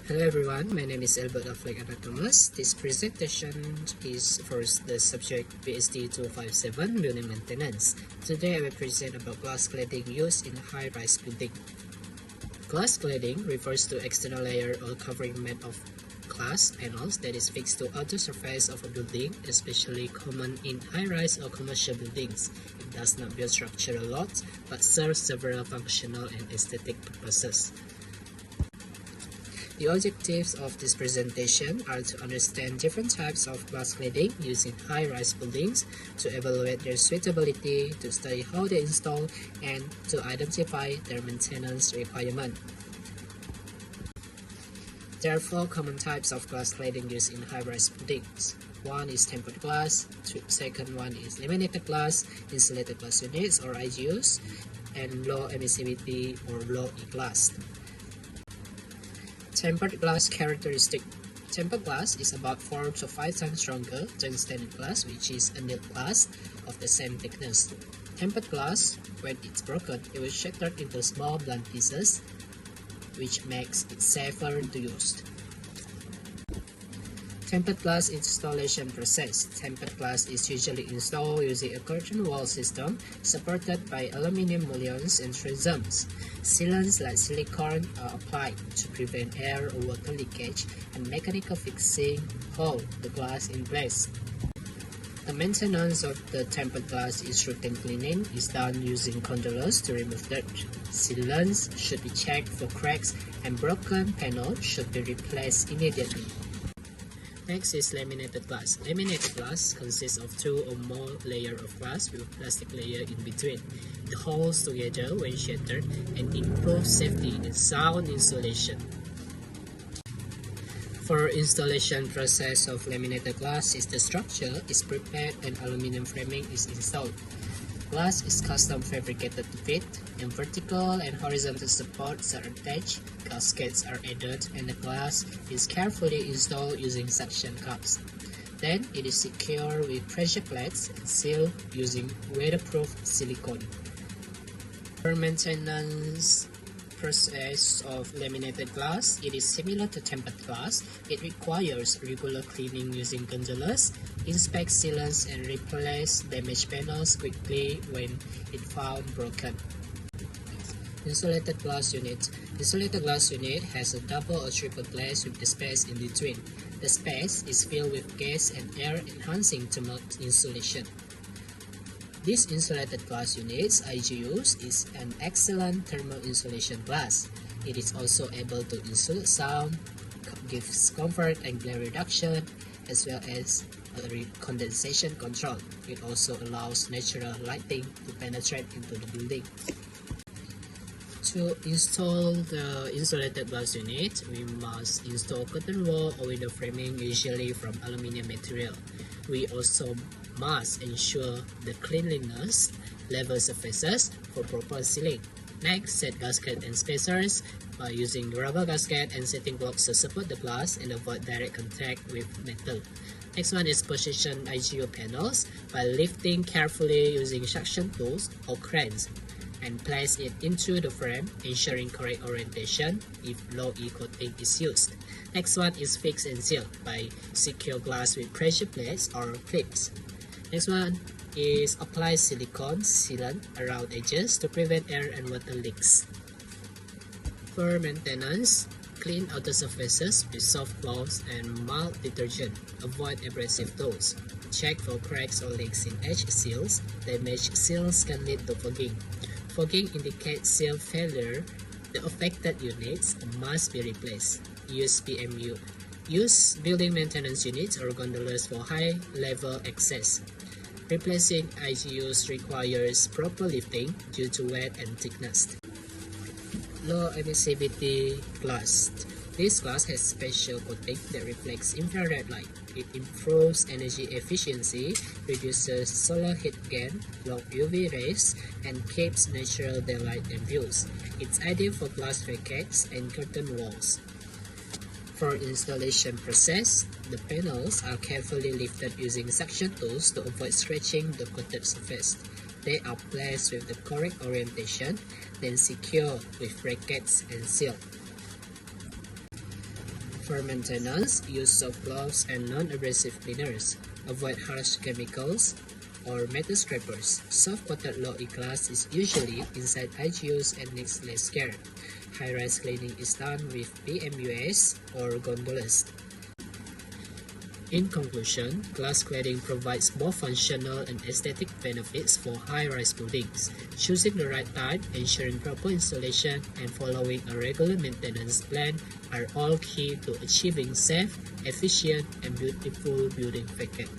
Hello everyone, my name is Albert Thomas. This presentation is for the subject BST257 building maintenance. Today I will present about glass cladding used in high-rise building. Glass cladding refers to external layer or covering made of glass panels that is fixed to outer surface of a building, especially common in high-rise or commercial buildings. It does not build structural loads but serves several functional and aesthetic purposes. The objectives of this presentation are to understand different types of glass cladding used in high-rise buildings, to evaluate their suitability, to study how they install, and to identify their maintenance requirement. There are four common types of glass cladding used in high-rise buildings. One is tempered glass, second one is laminated glass, insulated glass units or IGUs, and low emissivity or low E glass. Tempered glass characteristic. Tempered glass is about 4 to 5 times stronger than standard glass, which is annealed glass of the same thickness. Tempered glass, when it's broken, it will shatter into small blunt pieces, which makes it safer to use. Tempered glass installation process. Tempered glass is usually installed using a curtain wall system supported by aluminum mullions and transoms. Sealants like silicone are applied to prevent air or water leakage, and mechanical fixing hold the glass in place. The maintenance of the tempered glass is routine cleaning is done using condolers to remove dirt. Sealants should be checked for cracks, and broken panels should be replaced immediately. Next is laminated glass. Laminated glass consists of 2 or more layers of glass with a plastic layer in between. It holds together when shattered and improves safety and sound insulation. For installation process of laminated glass is the structure is prepared and aluminum framing is installed. Glass is custom fabricated to fit, and vertical and horizontal supports are attached, gaskets are added, and the glass is carefully installed using suction cups. Then it is secured with pressure plates and sealed using weatherproof silicone. For maintenance process of laminated glass, it is similar to tempered glass. It requires regular cleaning using gondolas, inspect sealants, and replace damaged panels quickly when it found broken. Insulated glass unit. Insulated glass unit has a double or triple glass with the space in between. The space is filled with gas and air, enhancing thermal insulation. This insulated glass units, IGUs, is an excellent thermal insulation glass. It is also able to insulate sound, gives comfort and glare reduction, as well as condensation control. It also allows natural lighting to penetrate into the building. To install the insulated glass unit, we must install curtain wall or window framing, usually from aluminum material. We also must ensure the cleanliness, level surfaces for proper sealing. Next, set gasket and spacers by using rubber gasket and setting blocks to support the glass and avoid direct contact with metal. Next one is position IGU panels by lifting carefully using suction tools or cranes and place it into the frame, ensuring correct orientation if low E coating is used. Next one is fix and seal by secure glass with pressure plates or clips. Next one is apply silicone sealant around edges to prevent air and water leaks. For maintenance, clean outer surfaces with soft cloths and mild detergent. Avoid abrasive tools. Check for cracks or leaks in edge seals. Damaged seals can lead to fogging. Fogging indicates seal failure. The affected units must be replaced. Use BMU. Use building maintenance units or gondolas for high-level access. Replacing IGUs requires proper lifting due to weight and thickness. Low emissivity glass. This glass has special coating that reflects infrared light. It improves energy efficiency, reduces solar heat gain, blocks UV rays, and keeps natural daylight and views. It's ideal for glass facades and curtain walls. For installation process, the panels are carefully lifted using suction tools to avoid scratching the coated surface. They are placed with the correct orientation, then secured with brackets and sealed. For maintenance, use soft gloves and non-abrasive cleaners. Avoid harsh chemicals or metal scrapers. Soft-coated low E-class is usually inside IGUs and needs less care. High-rise cleaning is done with PMUS or gondolas. In conclusion, glass cladding provides both functional and aesthetic benefits for high-rise buildings. Choosing the right type, ensuring proper installation, and following a regular maintenance plan are all key to achieving safe, efficient, and beautiful building facade.